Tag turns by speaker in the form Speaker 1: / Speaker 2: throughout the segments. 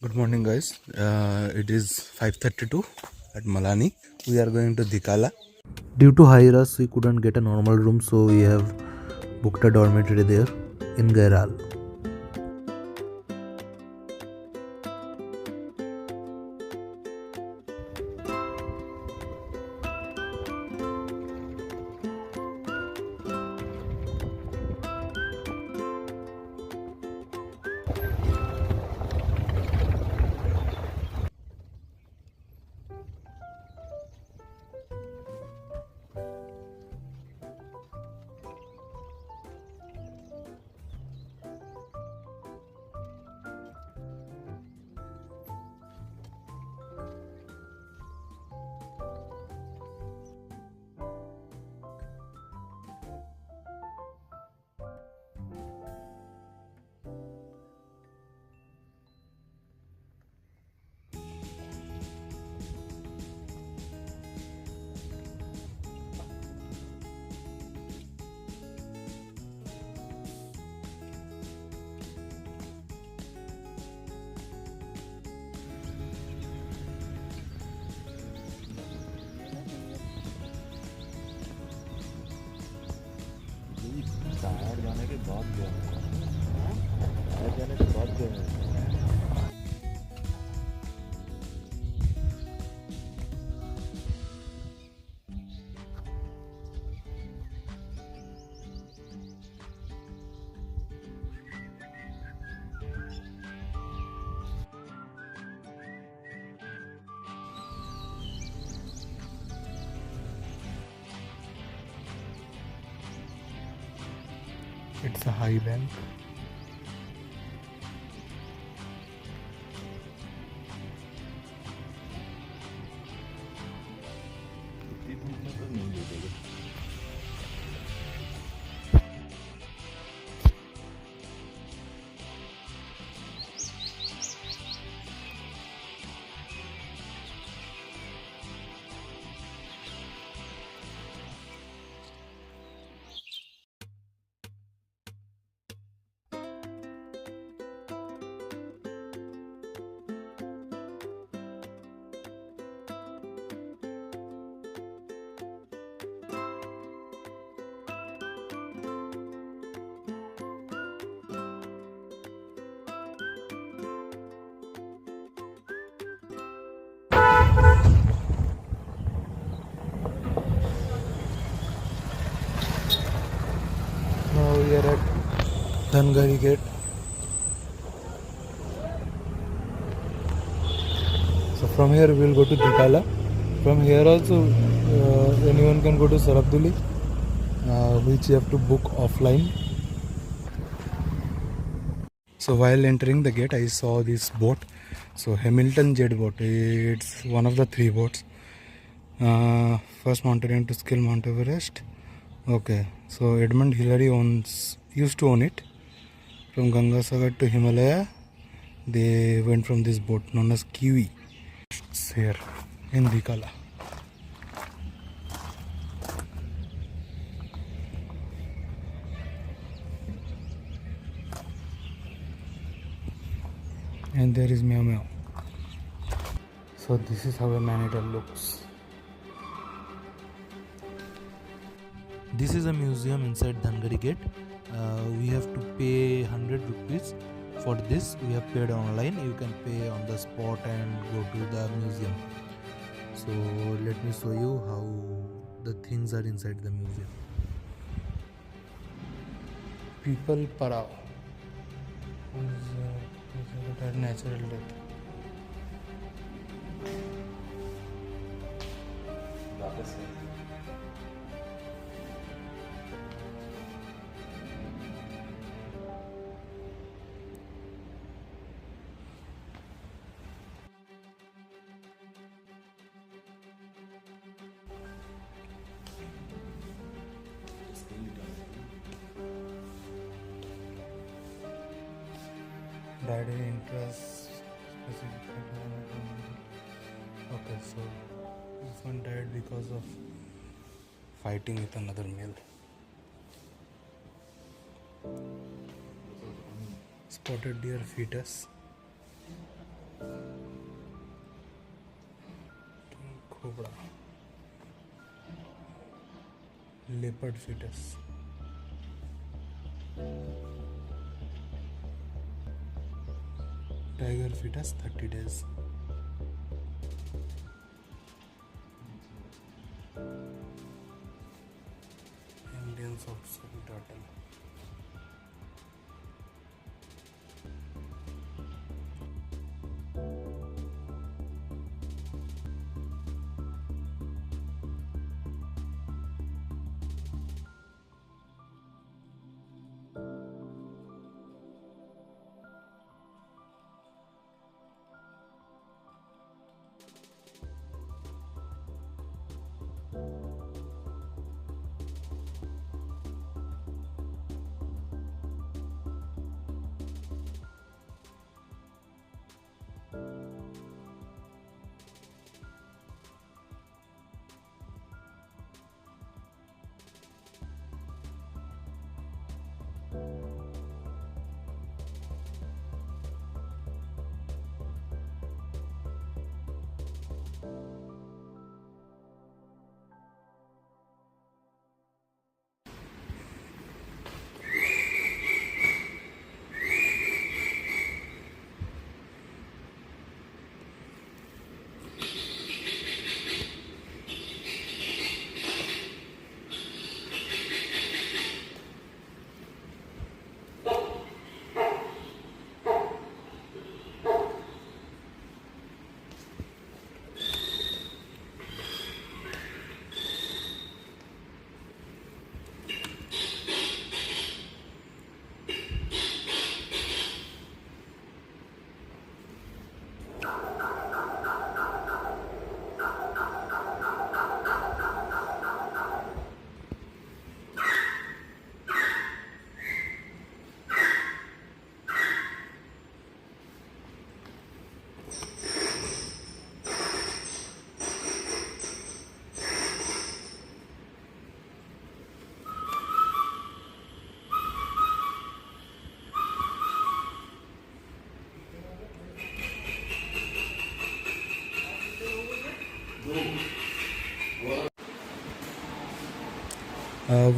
Speaker 1: Good morning, guys. It is 5:32 at Malani. We are going to Dikala. Due to high rush, we couldn't get a normal room, so we have booked a dormitory there in Gairal.
Speaker 2: बाहर जाने के बाद गया बाहर जाने के बाद गया
Speaker 1: It's a high bank.
Speaker 2: इतनी धूप में तो नहीं लेटेगा
Speaker 1: Now we are at Dhangari Gate. So from here we will go to Dikala. From here also anyone can go to Sarabduli, which you have to book offline. So while entering the gate, I saw this boat. So Hamilton Jet boat. It's one of the three boats. First mountaineer to scale Mount Everest. Okay, so Edmund Hillary used to own it. From Gangasagar to Himalaya, they went from this boat known as Kiwi. It's here in Dikala. And there is Meow Meow. So this is how a man-eater looks. This is a museum inside Dhangari Gate. We have to pay 100 rupees. For this we have paid online. You can pay on the spot and go to the museum. So let me show you how the things are inside the museum. People Parao is a natural death. Died in interest specific. Okay, so this one died because of fighting with another male. Spotted deer fetus. cobra, leopard fetus, tiger fetus 30 days, Indian soft shell turtle.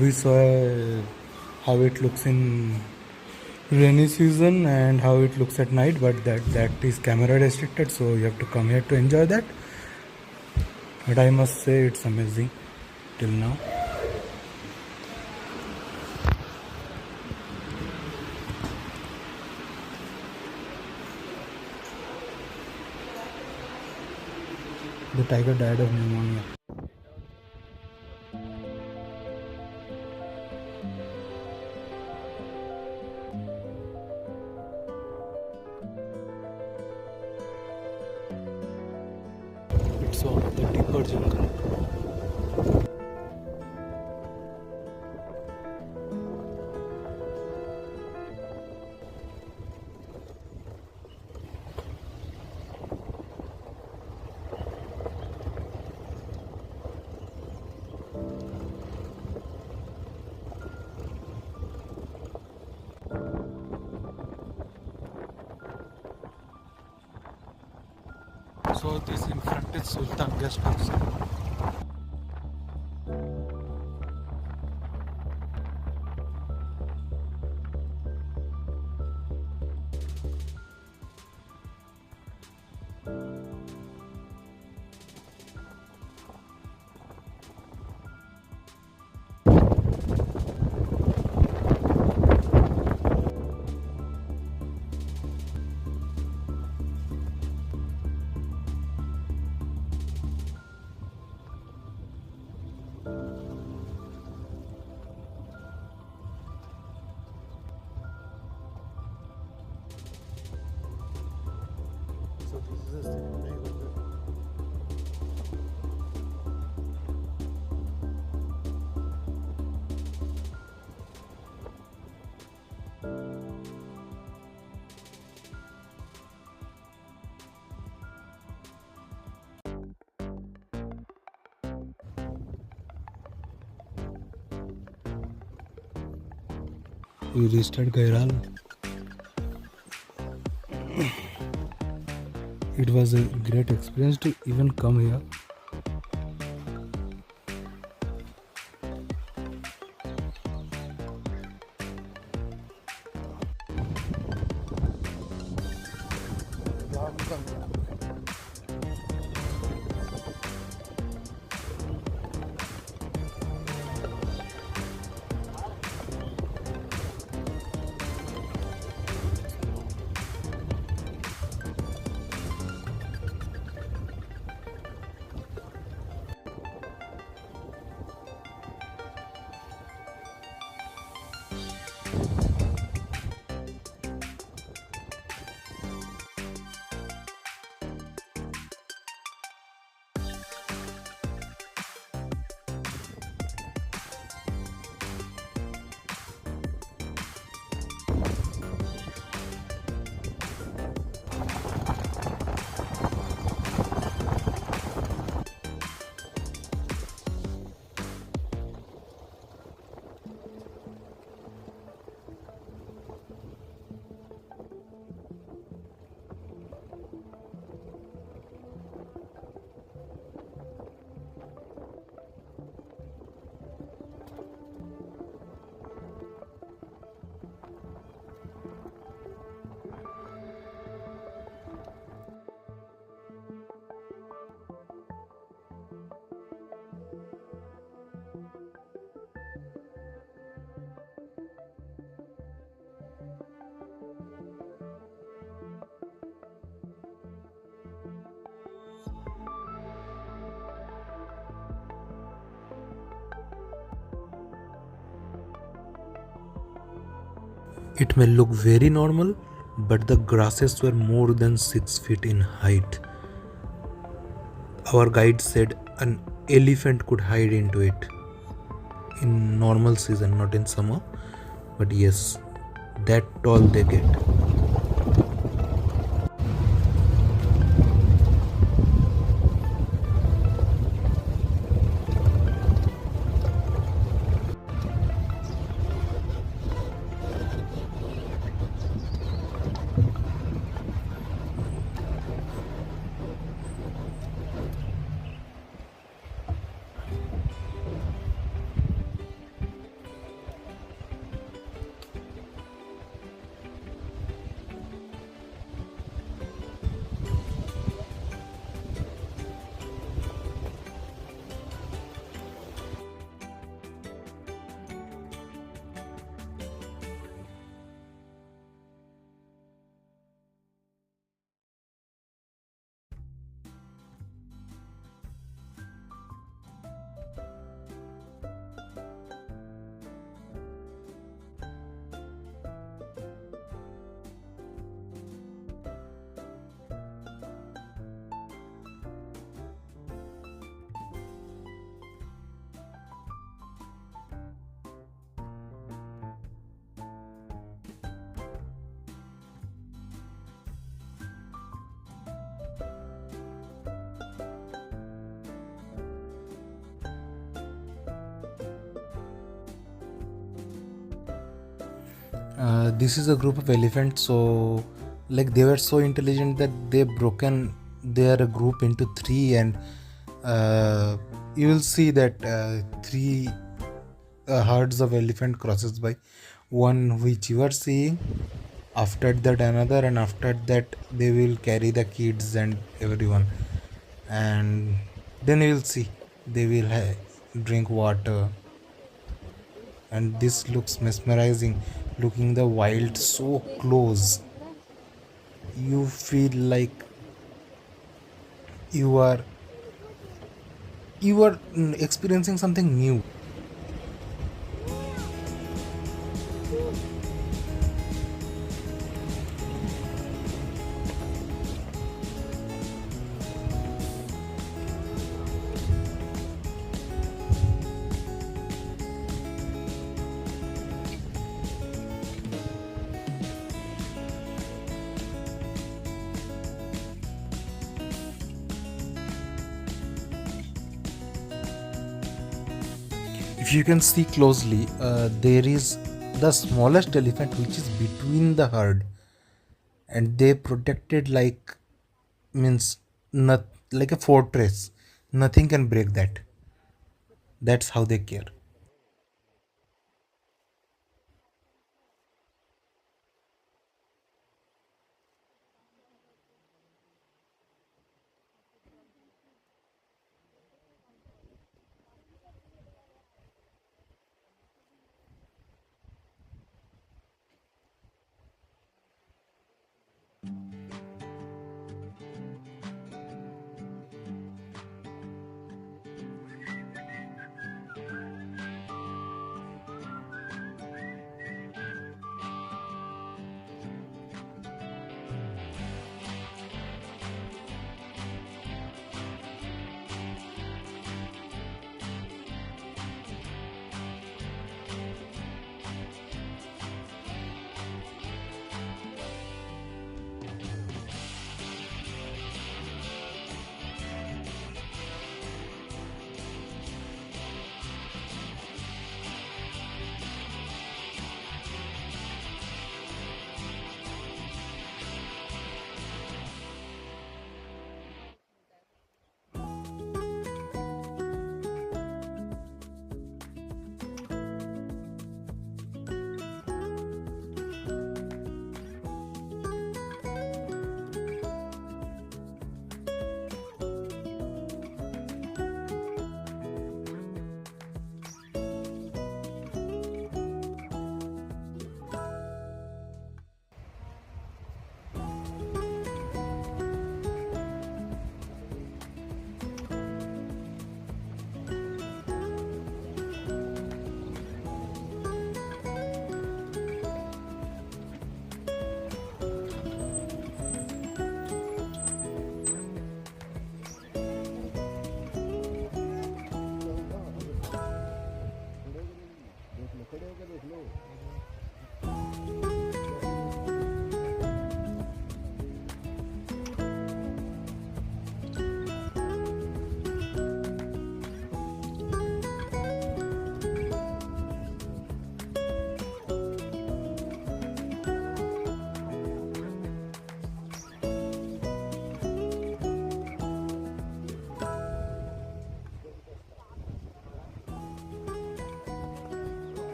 Speaker 1: We saw how it looks in rainy season and how it looks at night, but that is camera restricted, so you have to come here to enjoy that. But I must say it's amazing till now. The tiger died of pneumonia. It's one of the deeper jungle. So this in front is Sultan Guest House. So this is a Serene. We reached at Gairal. It was a great experience to even come here. It may look very normal, but the grasses were more than 6 feet in height. Our guide said an elephant could hide into it in normal season, not in summer. But yes, that tall they get. This is a group of elephants, so like they were so intelligent that they broken their group into three, and you will see that three herds of elephant crosses by, one which you are seeing, after that another, and after that they will carry the kids and everyone, and then you will see they will drink water. And this looks mesmerizing, looking the wild so close. You feel like you are experiencing something new. If you can see closely, there is the smallest elephant which is between the herd, and they protected like, means, not like a fortress. Nothing can break that. That's how they care.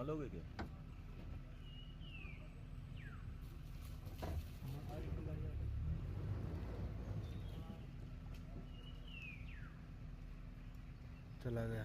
Speaker 2: लोगे क्या?
Speaker 1: चला गया।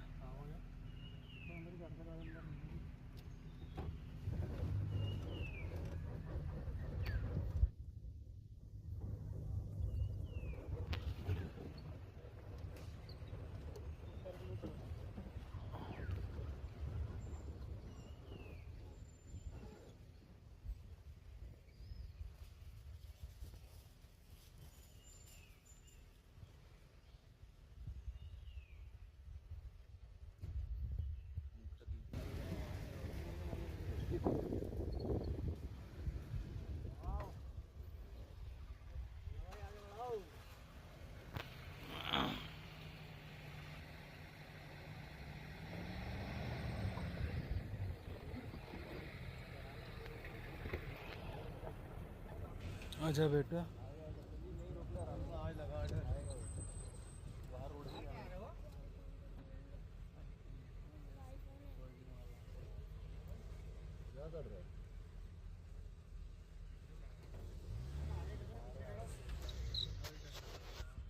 Speaker 1: आजा बेटा।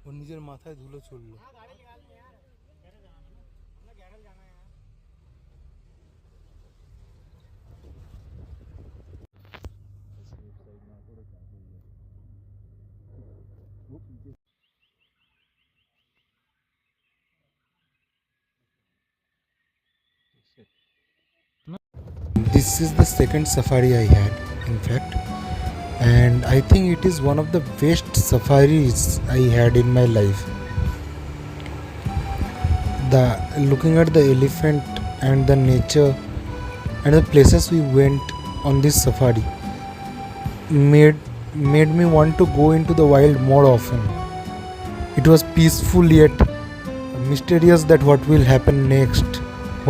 Speaker 1: ও নিজের মাথায় ধুলো চললো। This is the second safari I had, in fact, and I think it is one of the best safaris I had in my life. The looking at the elephant and the nature and the places we went on this safari made me want to go into the wild more often. It was peaceful yet mysterious that what will happen next,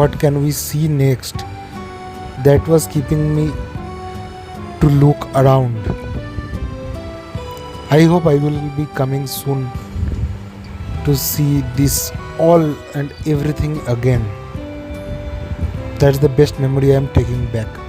Speaker 1: what can we see next, that was keeping me to look around. I hope I will be coming soon to see this all and everything again. That's the best memory I am taking back.